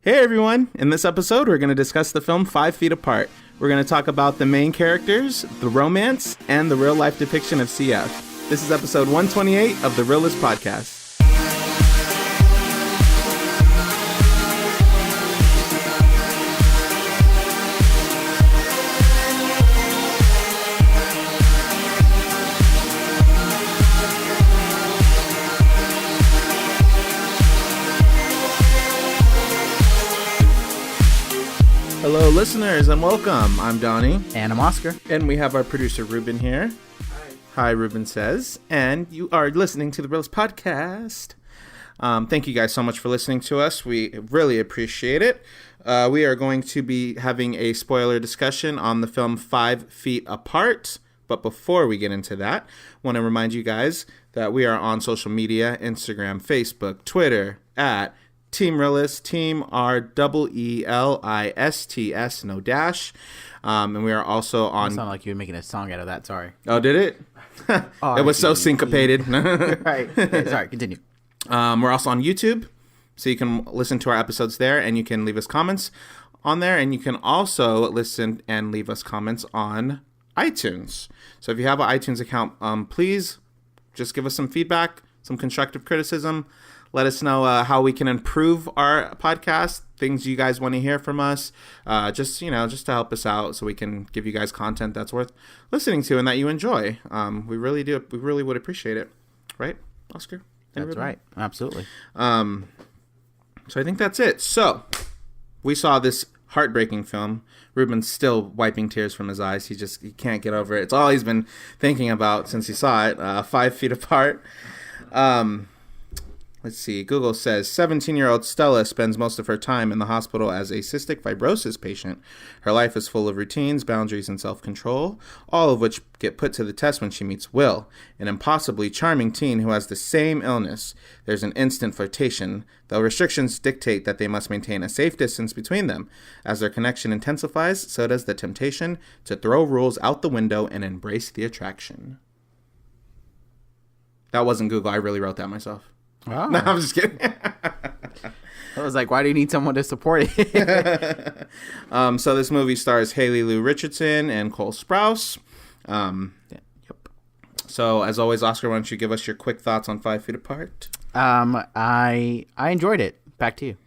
Hey everyone! In this episode, we're going to discuss the film 5 Feet Apart. We're going to talk about the main characters, the romance, and the real-life depiction of CF. This is episode 128 of the Reel-ists Podcast. Hello, listeners, and welcome. I'm Donnie. And I'm Oscar. And we have our producer, Ruben, here. Hi, Ruben says. And you are listening to the Reel-ists Podcast. Thank you guys so much for listening to us. We really appreciate it. We are going to be having a spoiler discussion on the film 5 Feet Apart. But before we get into that, I want to remind you guys that we are on social media, Instagram, Facebook, Twitter, at Team Reel-ists, Team REELISTS, no dash. And we are also on... It sounded like you were making a song out of that, sorry. Oh, did it? It was so syncopated. Right. Okay, sorry, continue. We're also on YouTube, so you can listen to our episodes there, and you can leave us comments on there, and you can also listen and leave us comments on iTunes. So if you have an iTunes account, please just give us some feedback, some constructive criticism. Let us know how we can improve our podcast, things you guys want to hear from us, just to help us out so we can give you guys content that's worth listening to and that you enjoy. We really do. We really would appreciate it. Right, Oscar? That's right. Absolutely. So I think that's it. So we saw this heartbreaking film. Ruben's still wiping tears from his eyes. He can't get over it. It's all he's been thinking about since he saw it, 5 Feet Apart. Let's see. Google says 17-year-old Stella spends most of her time in the hospital as a cystic fibrosis patient. Her life is full of routines, boundaries, and self-control, all of which get put to the test when she meets Will, an impossibly charming teen who has the same illness. There's an instant flirtation, though restrictions dictate that they must maintain a safe distance between them. As their connection intensifies, so does the temptation to throw rules out the window and embrace the attraction. That wasn't Google. I really wrote that myself. Oh. No, I'm just kidding. I was like, why do you need someone to support it? So this movie stars Haley Lou Richardson and Cole Sprouse. Yep. So as always, Oscar, why don't you give us your quick thoughts on 5 Feet Apart? I enjoyed it. Back to you.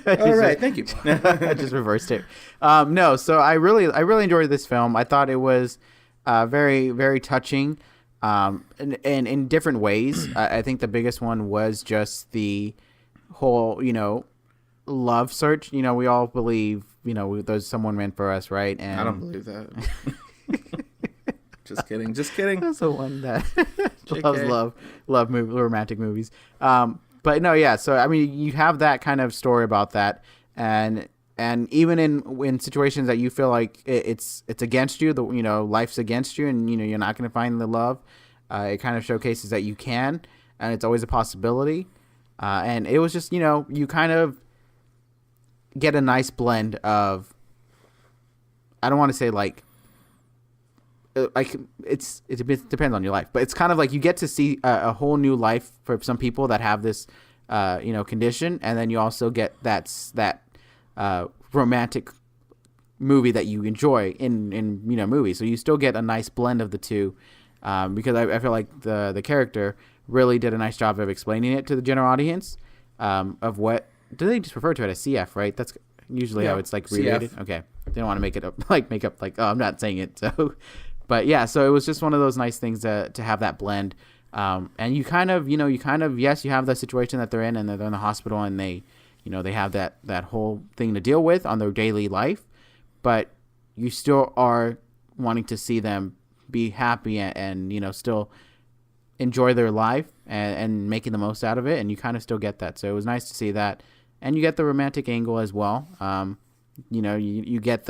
All right, thank you. I just reversed it. No, so I really enjoyed this film. I thought it was very, very touching. And in different ways. I think the biggest one was just the whole, love search. We all believe, there's someone meant for us, right? And I don't believe that. Just kidding. That's the one that loves romantic movies. But no, yeah. So I mean, you have that kind of story about that, and even in situations that you feel like it's against you, life's against you, and you're not going to find the love. It kind of showcases that you can, and it's always a possibility. And it was just you kind of get a nice blend of. I don't want to say like it depends on your life, but it's kind of like you get to see a whole new life for some people that have this condition, and then you also get that romantic movie that you enjoy in movies. So you still get a nice blend of the two, because I feel like the character really did a nice job of explaining it to the general audience, of what do they just refer to it as CF, right? That's usually how it's like related. CF. Okay, they don't want to make it up like oh, I'm not saying it. So, but yeah, so it was just one of those nice things to have that blend. And you kind of yes, you have the situation that they're in, and they're in the hospital, and they have that whole thing to deal with on their daily life, but you still are wanting to see them be happy and still enjoy their life and making the most out of it, and you kind of still get that. So it was nice to see that, and you get the romantic angle as well. You get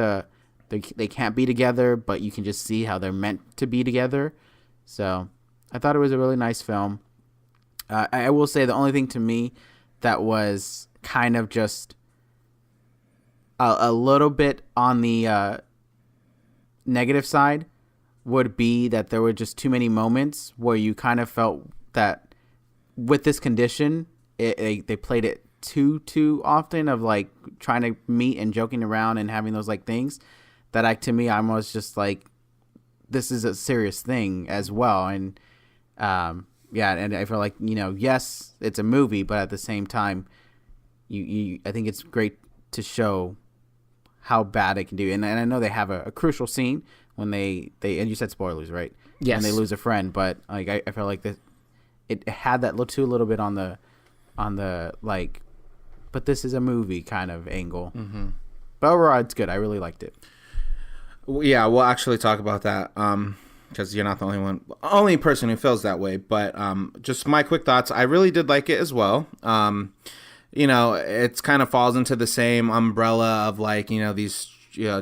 they can't be together, but you can just see how they're meant to be together. So I thought it was a really nice film. I will say the only thing to me that was kind of just a little bit on the negative side would be that there were just too many moments where you kind of felt that with this condition, they played it too often of like trying to meet and joking around and having those like things that to me I'm almost just like, this is a serious thing as well. And and I feel like, yes, it's a movie, but at the same time, I think it's great to show how bad it can do. And I know they have a crucial scene when they and you said spoilers, right? Yes. When they lose a friend, but like I feel like it had that little bit on the like, but this is a movie kind of angle. Mm-hmm. But overall, it's good. I really liked it. Yeah, we'll actually talk about that because you're not the only person who feels that way. But just my quick thoughts. I really did like it as well. It's kind of falls into the same umbrella of like, these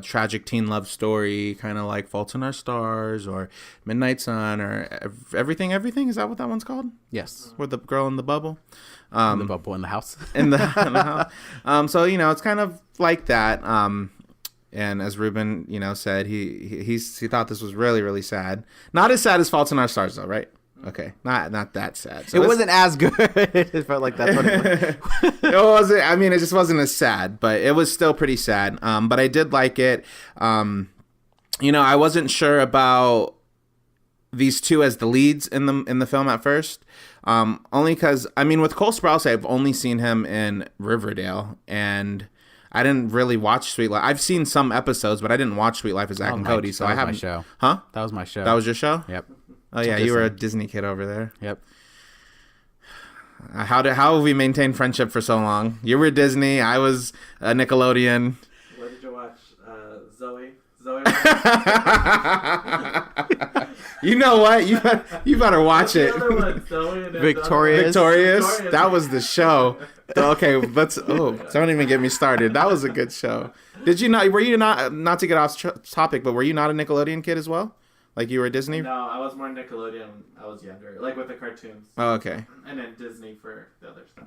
tragic teen love story, kind of like Fault in Our Stars or Midnight Sun or Everything. Is that what that one's called? Yes. With the girl in the bubble. The bubble in the house. in the house. So, it's kind of like that. And as Ruben, said, he thought this was really, really sad. Not as sad as Fault in Our Stars, though, right? Okay, not that sad. So it wasn't as good. It felt like that's what it was. It wasn't. I mean, it just wasn't as sad, but it was still pretty sad. But I did like it. I wasn't sure about these two as the leads in the film at first. Only because with Cole Sprouse, I've only seen him in Riverdale, and I didn't really watch Sweet Life. I've seen some episodes, but I didn't watch Sweet Life of Zack and Cody, so I haven't. That was my show. Huh? That was my show. That was your show? Yep. Oh yeah, you were a Disney kid over there. Yep. How have we maintained friendship for so long? You were Disney. I was a Nickelodeon. What did you watch? Zoe. You know what? You better watch it. The other one? Zoe and Victorious. That was the show. Okay, don't even get me started. That was a good show. Did you not? Were you not to get off topic? But were you not a Nickelodeon kid as well? Like you were Disney? No, I was more Nickelodeon. I was younger, like with the cartoons. Oh, okay. And then Disney for the other stuff.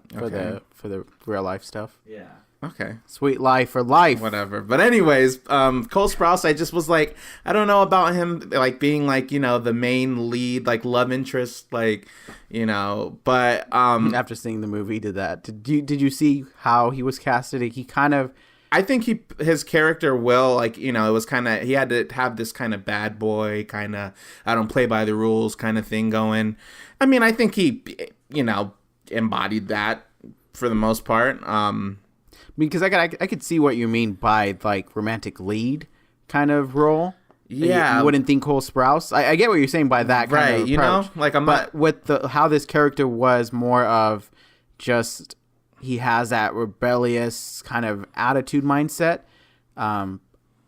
For the real life stuff. Yeah. Okay. Sweet Life for life. Whatever. But anyways, Cole Sprouse, I just was like, I don't know about him like being like, the main lead, like love interest, like, but after seeing the movie, did you see how he was casted? He kind of, I think his character will, like, it was kind of, he had to have this kind of bad boy kind of, I don't play by the rules kind of thing going. I think he, embodied that for the most part. Because I could see what you mean by like romantic lead kind of role. Yeah, you wouldn't think Cole Sprouse. I get what you're saying by that kind of approach. like but with how this character was more of just he has that rebellious kind of attitude mindset. I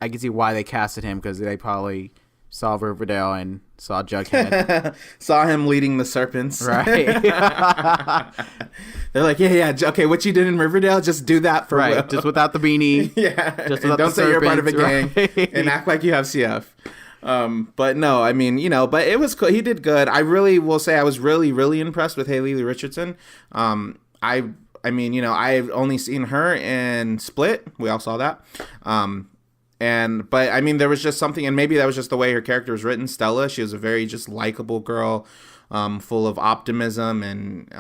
can see why they casted him because they probably saw Riverdale and saw Jughead. Saw him leading the serpents. Right. They're like, yeah, okay, what you did in Riverdale, just do that for Will. Just without the beanie. Yeah. Just without don't say you're part of a gang right. and act like you have CF. But no, but it was cool. He did good. I really will say I was really, really impressed with Haley Richardson. I've only seen her in Split. We all saw that. But there was just something, and maybe that was just the way her character was written. Stella, she was a very just likable girl, full of optimism and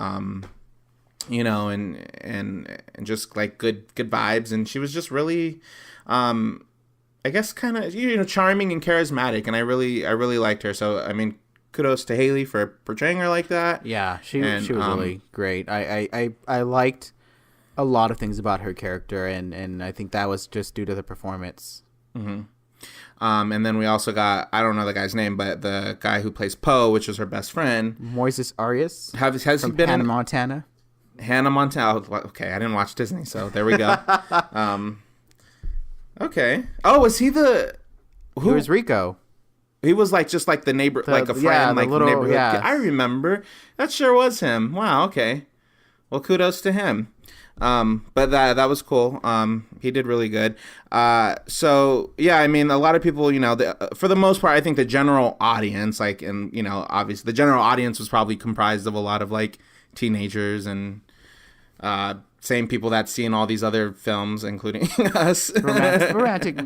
and just like good vibes, and she was just really, I guess, kind of charming and charismatic, and I really liked her. So kudos to Haley for portraying her like that. Yeah, she was really great. I liked a lot of things about her character, and I think that was just due to the performance. Mm-hmm. And then we also got, I don't know the guy's name, but the guy who plays Poe, which is her best friend, Moises Arias. Has from he been Hannah Montana? Hannah Montana. Okay, I didn't watch Disney, so there we go. Okay. Oh, was he the? Who was Rico? He was like just like the neighbor, like a friend, like little neighborhood kid. I remember. That sure was him. Wow. Okay. Well, kudos to him. But that was cool. He did really good. So yeah, a lot of people, for the most part, I think the general audience, like, and obviously the general audience was probably comprised of a lot of like teenagers and same people that seen all these other films, including us, romantic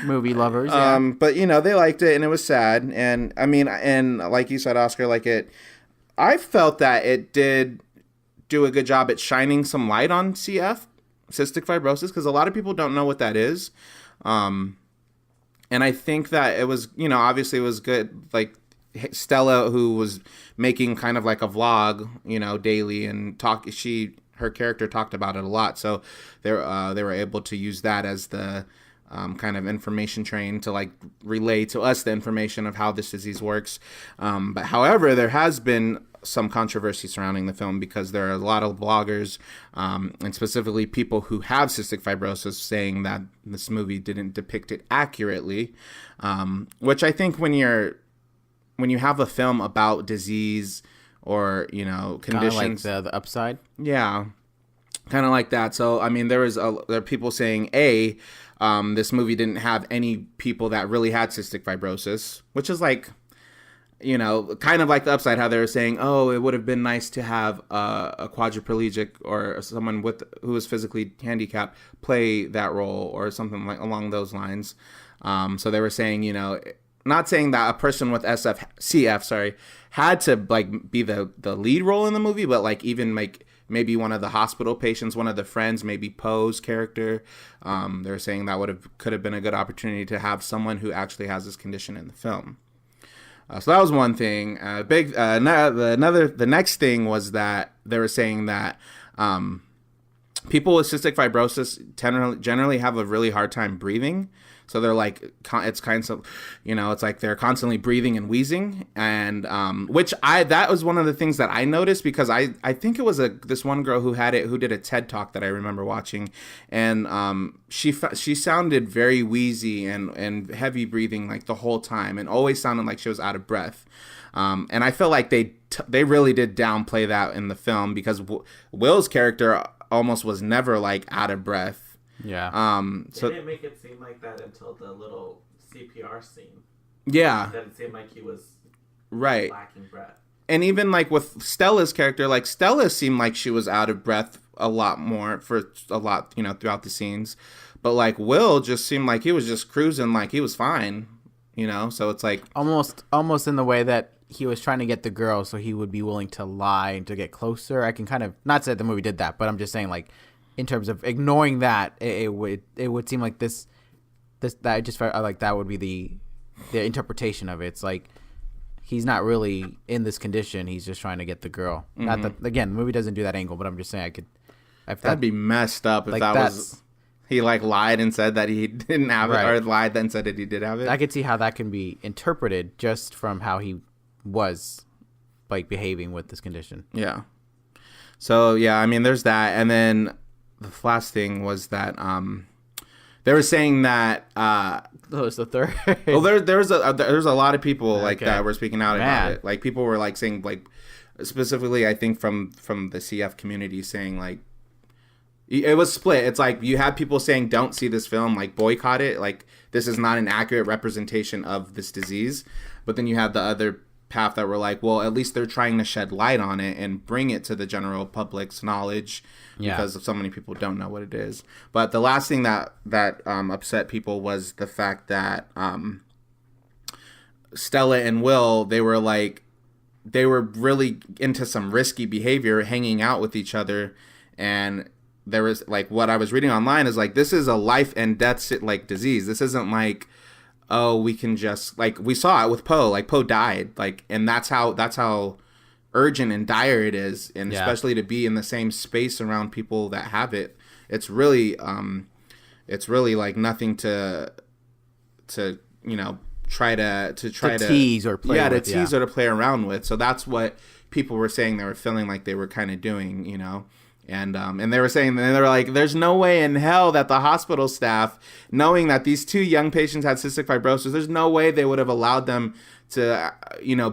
movie lovers. Yeah. But they liked it and it was sad, and and like you said, Oscar, like I felt that it did do a good job at shining some light on CF, cystic fibrosis, because a lot of people don't know what that is. And I think that it was, obviously it was good. Like Stella, who was making kind of like a vlog, daily, and her character talked about it a lot. So they were able to use that as the kind of information train to like relay to us the information of how this disease works. But however, there has been some controversy surrounding the film because there are a lot of bloggers and specifically people who have cystic fibrosis saying that this movie didn't depict it accurately, which I think when you have a film about disease or conditions, like the upside, yeah, kind of like that. So I mean, there are people saying this movie didn't have any people that really had cystic fibrosis, which is like, kind of like the upside, how they were saying, oh, it would have been nice to have a quadriplegic or someone who is physically handicapped play that role or something like along those lines. So they were saying, not saying that a person with CF, had to like be the lead role in the movie, but like even like maybe one of the hospital patients, one of the friends, maybe Poe's character. They're saying that could have been a good opportunity to have someone who actually has this condition in the film. So that was one thing. The next thing was that they were saying that people with cystic fibrosis generally have a really hard time breathing. So they're like, it's kind of, it's like they're constantly breathing and wheezing, and that was one of the things that I noticed because I think it was this one girl who did a TED talk that I remember watching, and she sounded very wheezy and heavy breathing like the whole time, and always sounded like she was out of breath, and I feel like they really did downplay that in the film because Will's character almost was never like out of breath. Yeah. So they didn't make it seem like that until the little CPR scene. Yeah. That it seemed like he was lacking breath. And even like with Stella's character, like Stella seemed like she was out of breath a lot more throughout the scenes. But like Will just seemed like he was just cruising, like he was fine, so it's like almost in the way that he was trying to get the girl so he would be willing to lie and to get closer. I can kind of not say the movie did that, but I'm just saying like in terms of ignoring that, it would seem like this that I just felt like that would be the interpretation of it. It's like he's not really in this condition; he's just trying to get the girl. Mm-hmm. Not that again, the movie doesn't do that angle, but I'm just saying that'd be messed up if like that was he like lied and said that he didn't have it, or lied and said that he did have it. I could see how that can be interpreted just from how he was like behaving with this condition. Yeah. So yeah, I mean, there's that, and then the last thing was that they were saying that was the third. Well, there's a lot of people like that were speaking out about it. Like people were like saying like specifically, I think from the CF community saying like it was split. It's like you had people saying don't see this film, like boycott it, like this is not an accurate representation of this disease. But then you had the other path that were like, well, at least they're trying to shed light on it and bring it to the general public's knowledge because so many people don't know what it is. But the last thing that upset people was the fact that Stella and Will, they were really into some risky behavior, hanging out with each other, and there was like what I was reading online is like this is a life and death like disease. This isn't like, oh, we can just like we saw it with Poe. Like Poe died, like, and that's how urgent and dire it is, and especially to be in the same space around people that have it. It's really like nothing to try to tease or play with, tease or to play around with. So that's what people were saying they were feeling like they were kind of doing, And they were saying, and they were like, there's no way in hell that the hospital staff, knowing that these two young patients had cystic fibrosis, there's no way they would have allowed them to,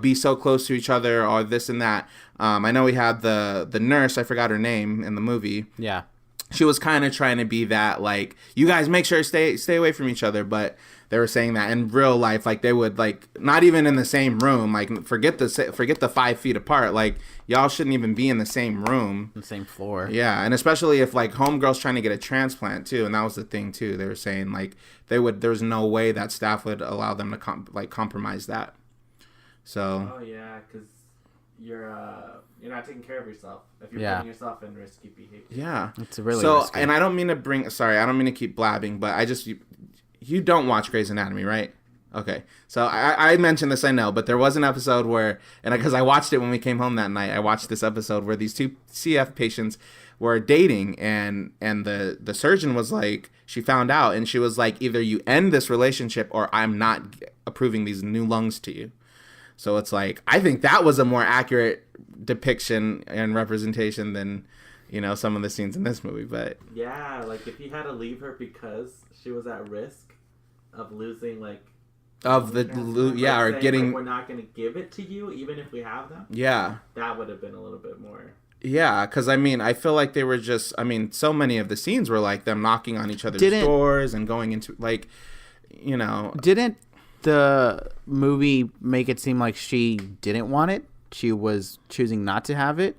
be so close to each other or this and that. I know we had the nurse, I forgot her name in the movie. Yeah. She was kind of trying to be that, like, you guys make sure stay away from each other. But they were saying that in real life, like, they would, like, not even in the same room, like, forget the 5 feet apart. Like, y'all shouldn't even be in the same room. The same floor. Yeah, and especially if, like, homegirl's trying to get a transplant, too. And that was the thing, too. They were saying, like, there's no way that staff would allow them to, compromise that. So. Oh, yeah, because you're not taking care of yourself if you're putting yourself in risky behavior. Yeah, it's really risky. And I don't mean to keep blabbing, but you don't watch Grey's Anatomy, right? Okay, so I mentioned this, I know, but there was an episode where, and because I watched it when we came home that night, I watched this episode where these two CF patients were dating, and the surgeon was like, she found out, and she was like, either you end this relationship or I'm not approving these new lungs to you. So it's like, I think that was a more accurate depiction and representation than, some of the scenes in this movie. But yeah, like if he had to leave her because she was at risk of losing, like, or getting, we're not going to give it to you even if we have them. Yeah, that would have been a little bit more. Yeah, because I feel like they were just, so many of the scenes were like them knocking on each other's doors and going into, like, Didn't the movie make it seem like she didn't want it? She was choosing not to have it.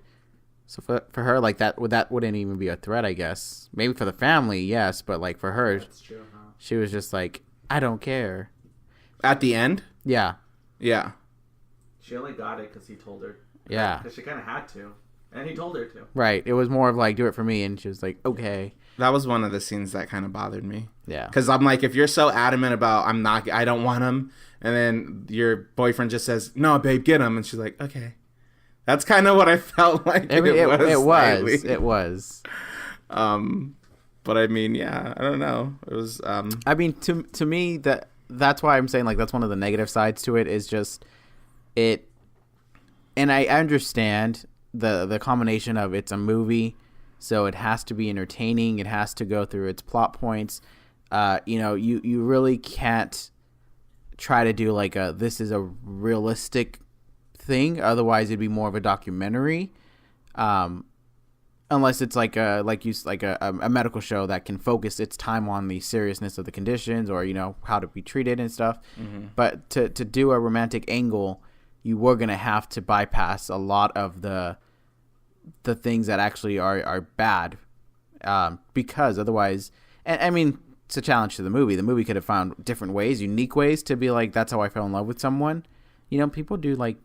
So for her, like, that wouldn't even be a threat, I guess. Maybe for the family, yes, but like for her, that's true, huh? She was just like, I don't care. At the end? Yeah. Yeah. She only got it because he told her. Yeah. Because she kind of had to. And he told her to. Right. It was more of like, do it for me. And she was like, okay. That was one of the scenes that kind of bothered me. Yeah. Because I'm like, if you're so adamant about, I don't want him. And then your boyfriend just says, no, babe, get him. And she's like, okay. That's kind of what I felt like it was. It was. But yeah, I don't know. It was. To me, that's why I'm saying, like, that's one of the negative sides to it, is just it. And I understand the combination of, it's a movie, so it has to be entertaining. It has to go through its plot points. You really can't try to do like this is a realistic thing. Otherwise, it'd be more of a documentary. Unless it's like a medical show that can focus its time on the seriousness of the conditions, or how to be treated and stuff. Mm-hmm. But to do a romantic angle, you were gonna have to bypass a lot of the things that actually are bad, because otherwise, and I mean, it's a challenge to the movie. The movie could have found different ways, unique ways to be like, that's how I fell in love with someone. People do like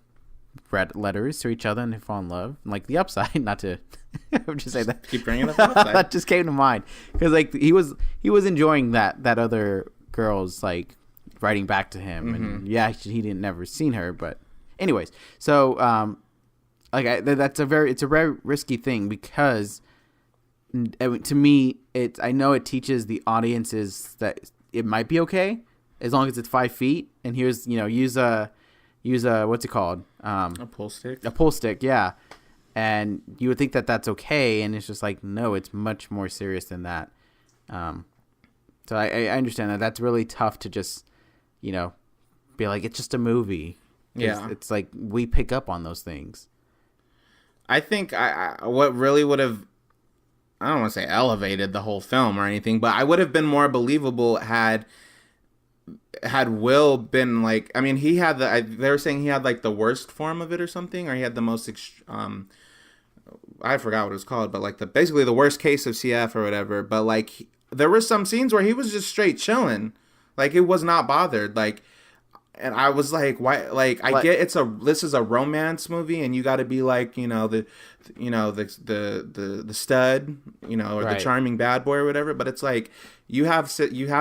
read letters to each other and they fall in love. And, like, the upside, not to just say that. Keep bringing up the upside. That just came to mind because, like, he was enjoying that other girl's, like, writing back to him. Mm-hmm. And yeah, he didn't never seen her, but anyways, so it's a very risky thing, because to me, I know it teaches the audiences that it might be okay as long as it's 5 feet, and here's use a what's it called? A pull stick. A pull stick, yeah. And you would think that that's okay, and it's just like, no, it's much more serious than that. So I understand that that's really tough to just, be like, it's just a movie. Yeah, it's like we pick up on those things. I think what really would have, I don't want to say elevated the whole film or anything, but I would have been more believable had Will been like, I mean, he had they were saying he had like the worst form of it or something, or he had the most I forgot what it was called, but like basically the worst case of CF or whatever. But like there were some scenes where he was just straight chilling, like it was not bothered, like. And I was like, why? Like, I get this is a romance movie, and you got to be like, the stud, or right, the charming bad boy or whatever. But it's like you have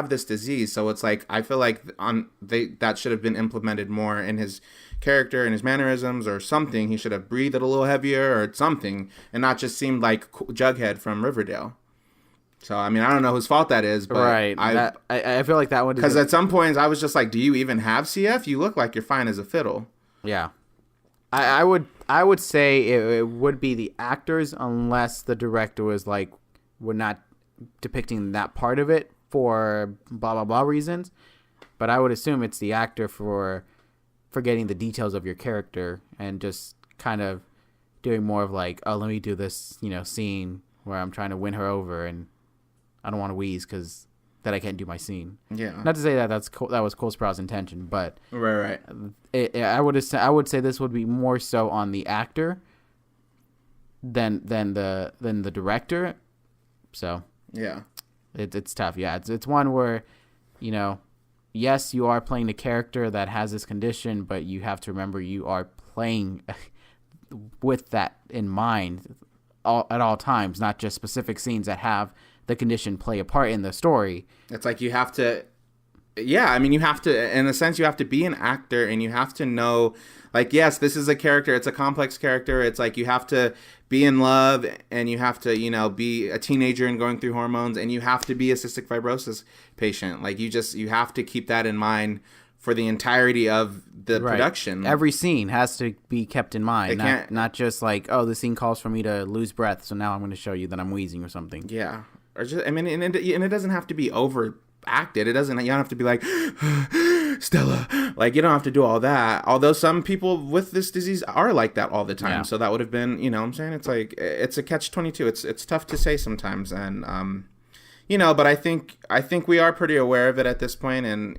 this disease, so it's like I feel like that should have been implemented more in his character and his mannerisms or something. He should have breathed a little heavier or something, and not just seemed like Jughead from Riverdale. So, I mean, I don't know whose fault that is, but right. I feel like that would, because at some points I was just like, do you even have CF? You look like you're fine as a fiddle. Yeah. I would say it would be the actors, unless the director was like, we're not depicting that part of it for blah, blah, blah reasons. But I would assume it's the actor for forgetting the details of your character and just kind of doing more of like, oh, let me do this, scene where I'm trying to win her over and I don't want to wheeze because that I can't do my scene. Yeah. Not to say that that was Cole Sprouse's intention, but right. I would say this would be more so on the actor than the director. So yeah, it's tough. Yeah, it's one where, yes, you are playing the character that has this condition, but you have to remember you are playing with that in mind at all times, not just specific scenes that have the condition play a part in the story. It's like you have to, yeah, I mean, you have to, in a sense, you have to be an actor and you have to know, like, yes, this is a character. It's a complex character. It's like you have to be in love and you have to, be a teenager and going through hormones, and you have to be a cystic fibrosis patient. Like, you have to keep that in mind for the entirety of the production. Every scene has to be kept in mind, not just like, oh, the scene calls for me to lose breath, so now I'm going to show you that I'm wheezing or something. Yeah. Or just, I mean, and it doesn't have to be overacted. You don't have to be like, Stella. Like, you don't have to do all that. Although some people with this disease are like that all the time. Yeah. So that would have been, what I'm saying? It's like, it's a catch-22. It's tough to say sometimes. And, but I think we are pretty aware of it at this point. And,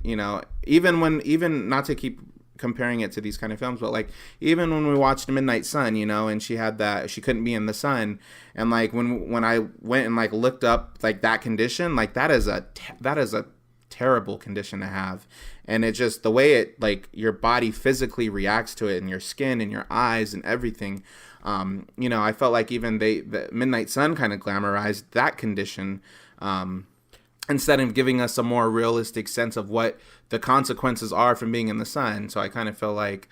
even not to keep comparing it to these kind of films, but like even when we watched Midnight Sun, and she had that, she couldn't be in the sun, and like when I went and like looked up like that condition, like that is a terrible condition to have, and it just, the way it, like, your body physically reacts to it, and your skin and your eyes and everything, I felt like even the Midnight Sun kind of glamorized that condition, instead of giving us a more realistic sense of what the consequences are from being in the sun. So I kind of feel like,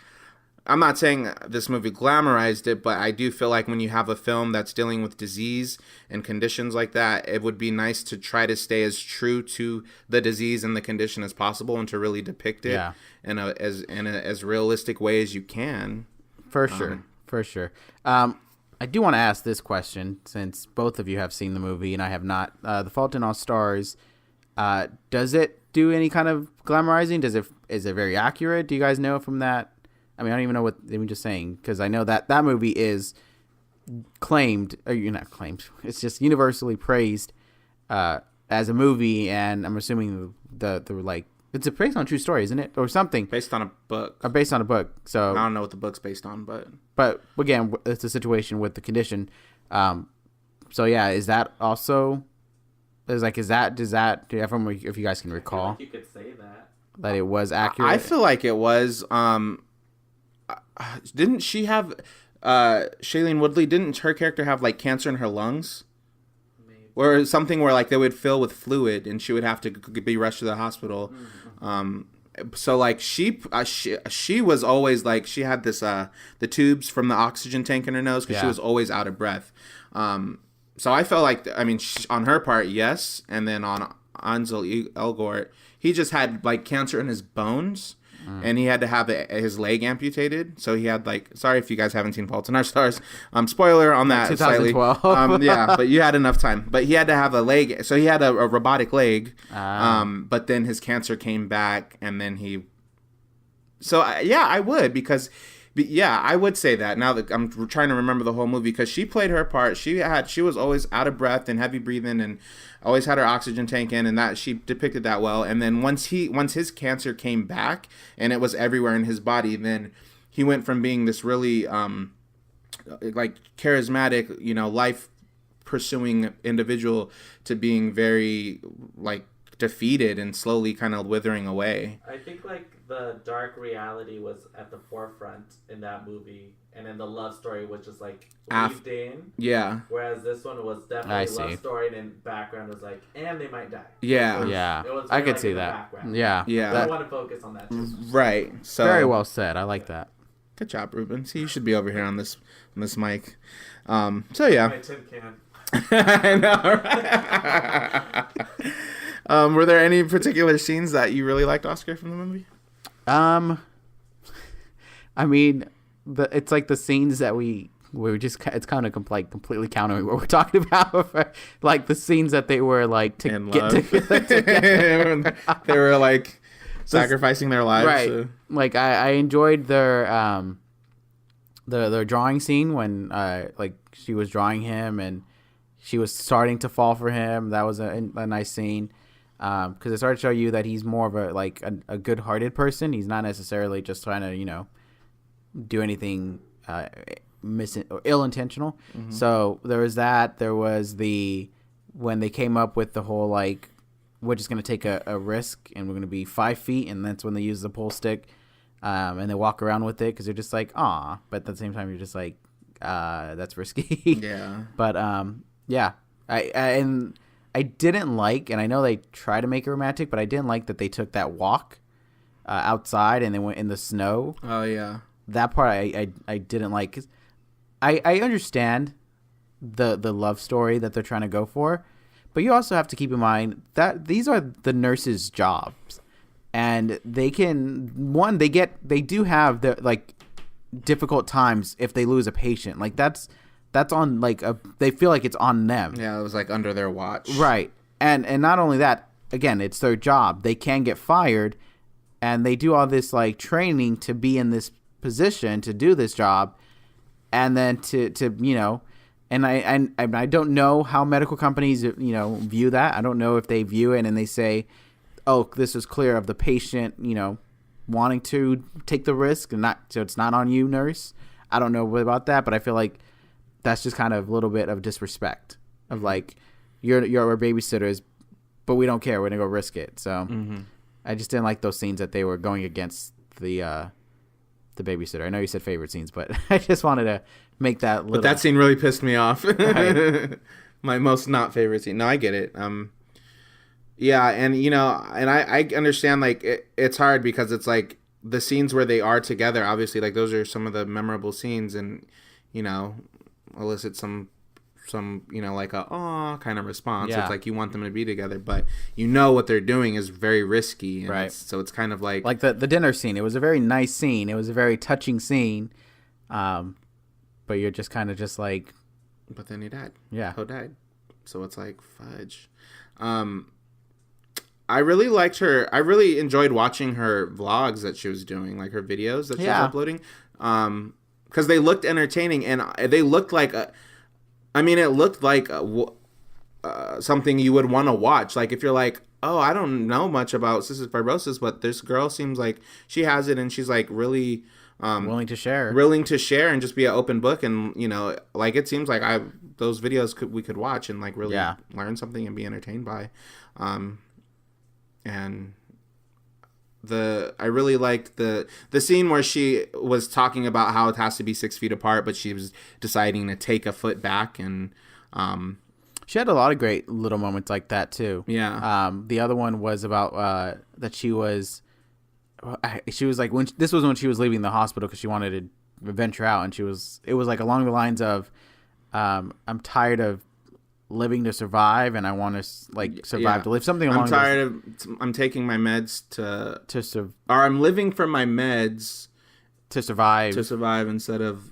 I'm not saying this movie glamorized it, but I do feel like when you have a film that's dealing with disease and conditions like that, it would be nice to try to stay as true to the disease and the condition as possible, and to really depict it in a as realistic way as you can. For sure. I do want to ask this question, since both of you have seen the movie and I have not. The Fault in Our Stars, does it do any kind of glamorizing? Is it very accurate? Do you guys know from that? I mean, I don't even know what I'm just saying, because I know that movie is claimed, or you're not claimed, it's just universally praised as a movie, and I'm assuming the like, it's based on a true story, isn't it, or something? Based on a book. Based on a book. So I don't know what the book's based on, but again, it's a situation with the condition. So yeah, is that also? Does that? If you guys can recall, I feel like you could say that it was accurate. I feel like it was. Didn't she have? Shailene Woodley, didn't her character have like cancer in her lungs? Maybe. Or something where like they would fill with fluid and she would have to be rushed to the hospital. Mm-hmm. So like she was always like, she had this the tubes from the oxygen tank in her nose because she was always out of breath. So I felt like, I mean, on her part, yes, and then on Ansel Elgort, he just had like cancer in his bones. And he had to have his leg amputated. So he had like, sorry if you guys haven't seen Fault in Our Stars. Spoiler on that 2012. Slightly. Yeah, but you had enough time. But he had to have a leg. So he had a robotic leg. But then his cancer came back, and then he. So yeah, I would, because. Yeah, I would say that. Now that I'm trying to remember the whole movie, because she played her part. She was always out of breath and heavy breathing, and always had her oxygen tank in, and that she depicted that well. And then once his cancer came back and it was everywhere in his body, then he went from being this really like charismatic, life pursuing individual to being very like defeated and slowly kind of withering away. I think like the dark reality was at the forefront in that movie, and then the love story was just like weaved in. Yeah. Whereas this one was definitely love story, and then background was like, and they might die. Yeah. It was I could see that. Background. Yeah. I don't want to focus on that. Right. So very well said. I like that. Good job, Ruben. See, you should be over here on this mic. So yeah. My tin can. I know. Right? Were there any particular scenes that you really liked, Oscar, from the movie? I mean, it's like the scenes that we just, it's kind of like completely countering what we're talking about. Like the scenes that they were like to get together. They were like sacrificing their lives. Right. Like I enjoyed their drawing scene when like she was drawing him and she was starting to fall for him. That was a nice scene. Because it started to show you that he's more of a good-hearted person. He's not necessarily just trying to, do anything or ill-intentional. Mm-hmm. So there was that. There was when they came up with the whole, like, we're just going to take a risk and we're going to be 5 feet, and that's when they use the pole stick and they walk around with it because they're just like, aw. But at the same time, you're just like, that's risky. Yeah. But yeah, I didn't like, and I know they try to make it romantic, but I didn't like that they took that walk outside and they went in the snow. Oh yeah. That part I didn't like. 'Cause I understand the love story that they're trying to go for, but you also have to keep in mind that these are the nurses' jobs, and they do have the like difficult times if they lose a patient. Like that's on like they feel like it's on them. Yeah, it was like under their watch. Right. And not only that, again, it's their job. They can get fired, and they do all this like training to be in this position to do this job, and then to you know, and I don't know how medical companies view that. I don't know if they view it and they say, oh, this is clear of the patient wanting to take the risk and not, so it's not on you, nurse. I don't know about that, but I feel like that's just kind of a little bit of disrespect of like you're our babysitters, but we don't care. We're gonna go risk it. So I just didn't like those scenes that they were going against the babysitter. I know you said favorite scenes, but I just wanted to make that little... But that scene really pissed me off. Right. My most not favorite scene. No, I get it. Yeah, and and I understand like it's hard because it's like the scenes where they are together, obviously like those are some of the memorable scenes and elicit some like a aw kind of response. Yeah. It's like you want them to be together, but what they're doing is very risky, and right? So it's kind of like the dinner scene. It was a very nice scene. It was a very touching scene, but you're just kind of just like, but then he died. Yeah, Poe died. So it's like fudge. I really liked her. I really enjoyed watching her vlogs that she was doing, like her videos that she was uploading, because they looked entertaining and they looked like it looked like something you would want to watch. Like if you're like, oh, I don't know much about cystic fibrosis, but this girl seems like she has it and she's like really willing to share and just be an open book. And, like it seems like those videos we could watch and like really learn something and be entertained by. And I really liked the scene where she was talking about how it has to be 6 feet apart, but she was deciding to take a foot back, and she had a lot of great little moments like that too. Yeah. The other one was about that she was like this was when she was leaving the hospital because she wanted to venture out, and it was like along the lines of I'm tired of living to survive, and I want to like survive to live, something along. I'm taking my meds or I'm living for my meds to survive instead of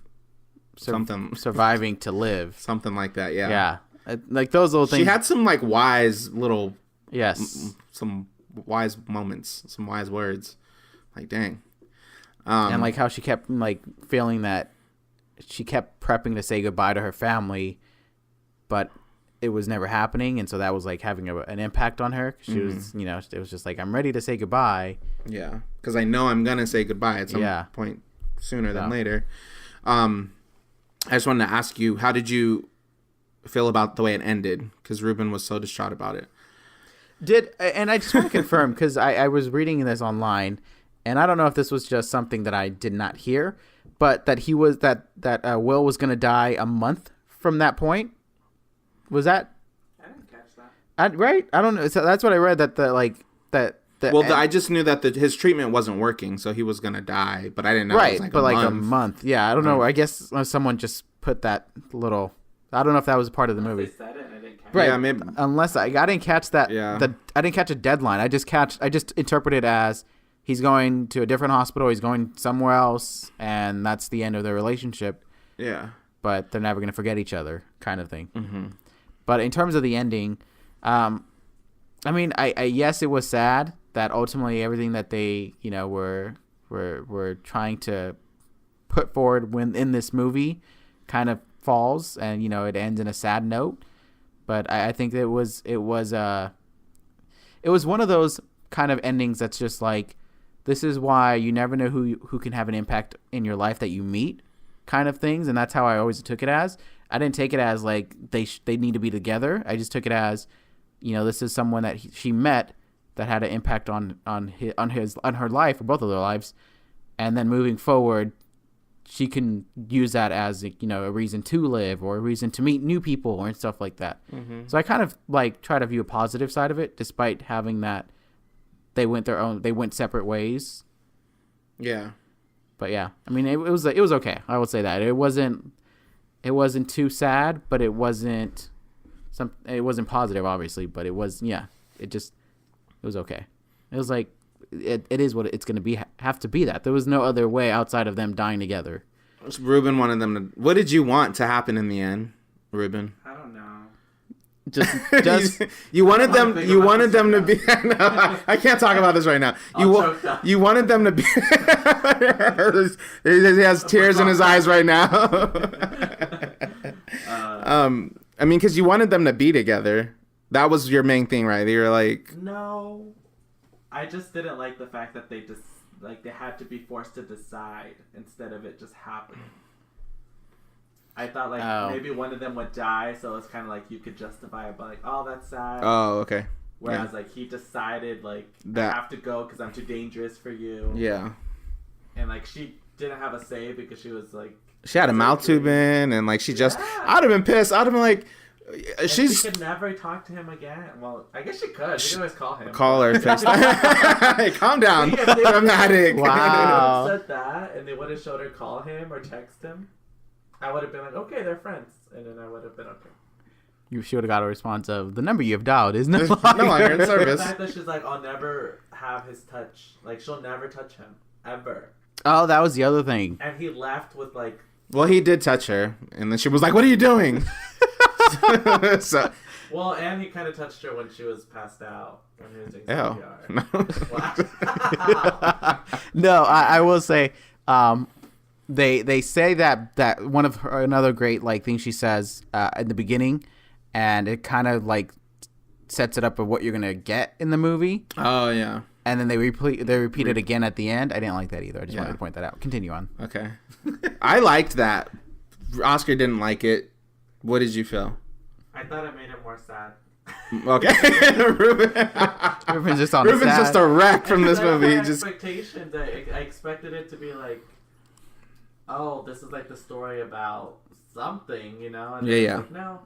surviving to live, something like that. Yeah, like those little things. She had some like wise little some wise moments, some wise words. Like dang, and like how she kept like feeling that she kept prepping to say goodbye to her family, but it was never happening, and so that was like having an impact on her. She was, it was just like, I'm ready to say goodbye. Yeah, because I know I'm gonna say goodbye at some point sooner than later. I just wanted to ask you, how did you feel about the way it ended? Because Ruben was so distraught about it. And I just want to confirm, because I was reading this online, and I don't know if this was just something that I did not hear, but that he was that Will was gonna die a month from that point. Was that? I didn't catch that. Right? I don't know. So that's what I read. I just knew that his treatment wasn't working, so he was gonna die. But I didn't know. Right, it was like but a like month. a month. Yeah, I don't know. I guess someone just put that little. I don't know if that was part of the movie. They said it and I didn't catch Right. Yeah, maybe. Unless I didn't catch that. Yeah. I didn't catch a deadline. I just interpreted it as he's going to a different hospital. He's going somewhere else, and that's the end of their relationship. Yeah. But they're never gonna forget each other, kind of thing. Mm-hmm. But in terms of the ending, I mean, I yes, it was sad that ultimately everything that they were trying to put forward in this movie kind of falls, and it ends in a sad note. But I think it was one of those kind of endings that's just like, this is why you never know who can have an impact in your life that you meet, kind of things. And that's how I always took it as. I didn't take it as like they need to be together. I just took it as, this is someone that she met that had an impact on her life, or both of their lives, and then moving forward, she can use that as, you know, a reason to live or a reason to meet new people and stuff like that. Mm-hmm. So I kind of like try to view a positive side of it, despite having that they went separate ways. Yeah. But yeah, I mean, it was okay. I would say that it wasn't too sad, but it wasn't positive, obviously, but it was, yeah, it was okay. It was like, it is what it's going to have to be that. There was no other way outside of them dying together. Ruben wanted them to, what did you want to happen in the end, Ruben? I don't know. Just you wanted them to be no, I can't talk about this right now. You wanted them to be he has tears in his eyes right now. I mean, because you wanted them to be together. That was your main thing, right? You were like, no, I just didn't like the fact that they just they had to be forced to decide instead of it just happening. I thought maybe one of them would die, so it's kind of like you could justify it, but like, oh, that's sad. Oh, okay. Whereas he decided I have to go because I'm too dangerous for you. Yeah. And she didn't have a say because she was she had a mouth tube in, and she just, I'd have been pissed. I'd have been like, she could never talk to him again. Well, I guess she could. She could always call him. Call her. Hey, calm down. Dramatic. Wow. If they said that, and they would have showed her call him or text him, I would have been like, okay, they're friends, and then I would have been okay. She would have got a response of, the number you have dialed is no longer in service. The fact that she's like, I'll never have his touch. She'll never touch him ever. Oh, that was the other thing. And he left with well, he did touch her, and then she was like, what are you doing? Well, and he kind of touched her when she was passed out. When he was doing CPR. No, I will say, they say that one of another great thing she says in the beginning, and it kind of sets it up of what you're gonna get in the movie. Oh yeah. And then they repeat it again at the end. I didn't like that either. I just wanted to point that out. Continue on. Okay. I liked that. Oscar didn't like it. What did you feel? I thought it made it more sad. Okay. Ruben's just a wreck from this movie. Expectations. I expected it to be oh, this is the story about something, And yeah. No.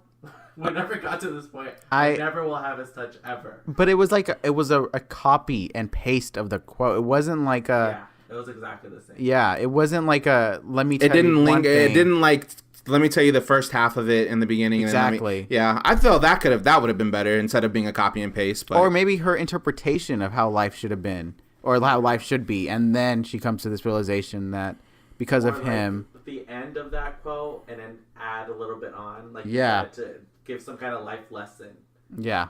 We never got to this point. I never will have his touch ever. But it was a copy and paste of the quote. It wasn't Yeah, it was exactly the same. Yeah, it wasn't let me tell it didn't you one link. thing. It didn't let me tell you the first half of it in the beginning. Exactly. And then I felt that would have been better instead of being a copy and paste. But... Or maybe her interpretation of how life should have been, or how life should be, and then she comes to this realization that because of him, the end of that quote, and then add a little bit on, to give some kind of life lesson. Yeah.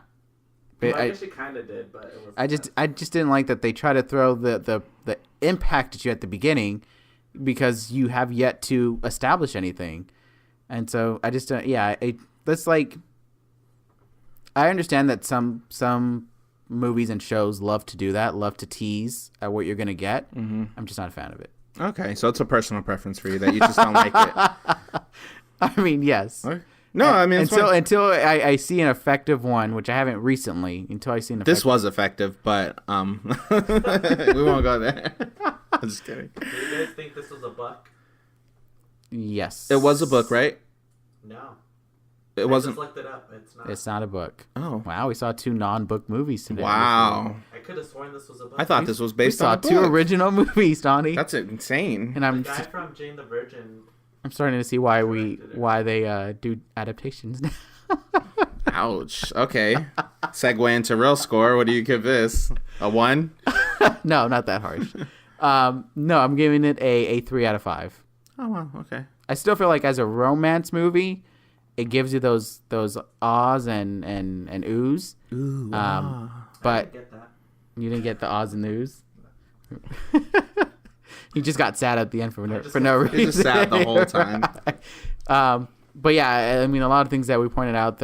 Well, I guess she kind of did, but it was. I just didn't like that they try to throw the impact at you at the beginning, because you have yet to establish anything. And so I just that's I understand that some movies and shows love to do that, love to tease at what you're gonna get. Mm-hmm. I'm just not a fan of it. Okay, so it's a personal preference for you that you just don't like it. I mean, yes. No, I mean until I see an effective one, which I haven't recently. Until I see an effective. This was effective, but we won't go there. I'm just kidding. Do you guys think this was a book? Yes. It was a book, right? No. It wasn't. I just looked it up. It's not. It's not a book. Oh. Wow, we saw 2 non-book movies today. Wow. I could have sworn this was a book. I thought this was based on a book. We saw 2 original movies, Donnie. That's insane. And the guy from Jane the Virgin. I'm starting to see why they do adaptations now. Ouch. Okay. Segue into real score. What do you give this? A 1? No, not that harsh. No, I'm giving it a 3 out of 5. Oh, wow. Okay. I still feel like as a romance movie, it gives you those ahs and oohs. Ooh. But I didn't get that. You didn't get the ahs and oohs? You just got sad at the end for no reason. You're just sad the whole time. But yeah, I mean, a lot of things that we pointed out,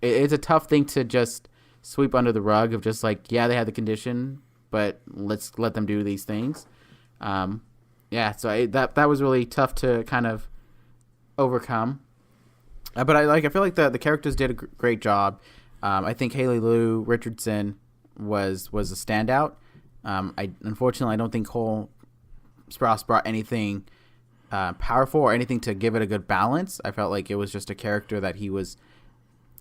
it's a tough thing to just sweep under the rug of just they had the condition, but let's let them do these things. Yeah, so that was really tough to kind of overcome. But I feel like the characters did a great job. I think Haley Lou Richardson was a standout. Unfortunately, I don't think Cole Sprouse brought anything powerful or anything to give it a good balance. I felt like it was just a character that he was,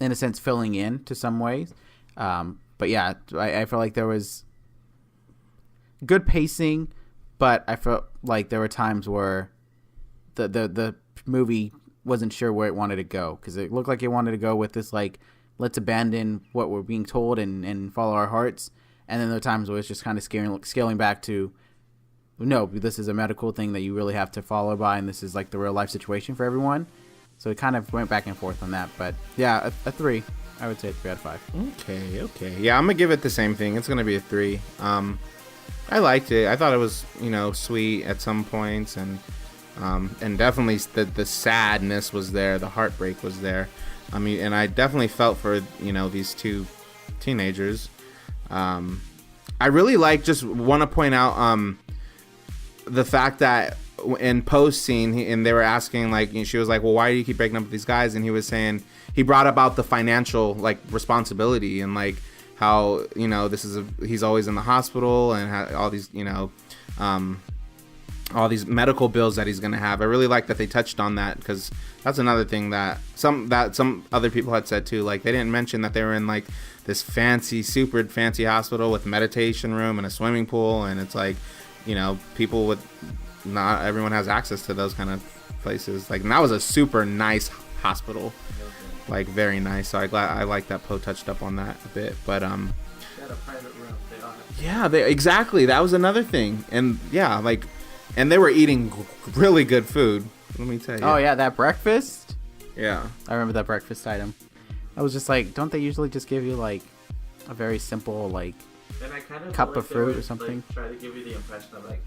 in a sense, filling in to some ways. But yeah, I felt like there was good pacing, but I felt like there were times where the movie wasn't sure where it wanted to go, because it looked like it wanted to go with this like, let's abandon what we're being told and follow our hearts, and then there are times where it's just kind of scaling back to, no, this is a medical thing that you really have to follow by, and this is like the real life situation for everyone. So it kind of went back and forth on that. But yeah, a 3. I would say a 3 out of 5. Okay. Yeah, I'm gonna give it the same thing. It's gonna be a 3. I liked it. I thought it was, sweet at some points, and definitely the sadness was there, the heartbreak was there. I mean, and I definitely felt for these 2 teenagers. I really just want to point out the fact that in post scene, and they were asking, like, she was like, well, why do you keep breaking up with these guys? And he was saying, he brought about the financial like responsibility, and like how he's always in the hospital, and all these all these medical bills that he's gonna have. I really like that they touched on that, because that's another thing that some other people had said too. Like, they didn't mention that they were in like this super fancy hospital with meditation room and a swimming pool, and it's like, people with, not everyone has access to those kind of places. Like, and that was a super nice hospital, like very nice. So I like that Poe touched up on that a bit. But they had a private room. Exactly. That was another thing. And yeah, like, and they were eating really good food. Let me tell you. Oh yeah, that breakfast. Yeah, I remember that breakfast item. I was just like, don't they usually just give you like a very simple like and I kind of cup of fruit or something? Like, try to give you the impression of like,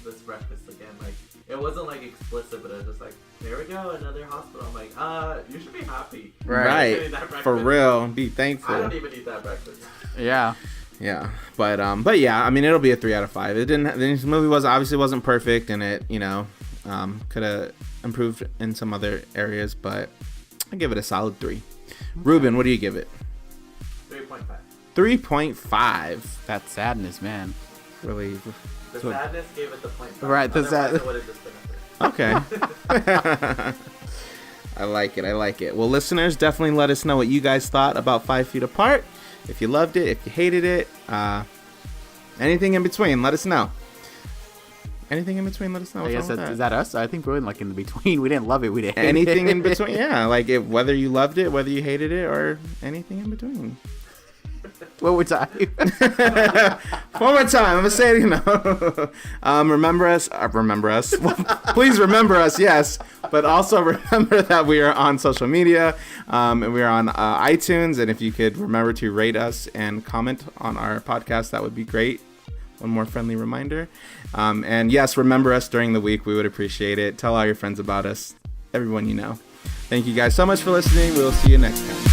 this breakfast again. Like, it wasn't like explicit, but it was just like, there we go, another hospital. I'm like, you should be happy. Right. For real. Be thankful. I don't even eat that breakfast. Yeah. Yeah. But yeah, I mean, it'll be a 3 out of 5. This movie wasn't perfect, and it, could have improved in some other areas, but I give it a solid 3. Ruben, what do you give it? 3.5. 3.5. That sadness, man. Really. The sadness gave it the 0.5. Right. The sadness. Okay. I like it. Well, listeners, definitely let us know what you guys thought about 5 Feet Apart. If you loved it, if you hated it, anything in between, let us know. Anything in between, let us know. I guess is that us? I think we're in the between. We didn't love it. We didn't. Anything in between, yeah. Like, whether you loved it, whether you hated it, or anything in between. One more time. One more time. I'm gonna say it. Remember us. Please remember us. Yes, but also remember that we are on social media, and we are on iTunes. And if you could remember to rate us and comment on our podcast, that would be great. One more friendly reminder. And yes, remember us during the week. We would appreciate it. Tell all your friends about us. Everyone you know. Thank you guys so much for listening. We will see you next time.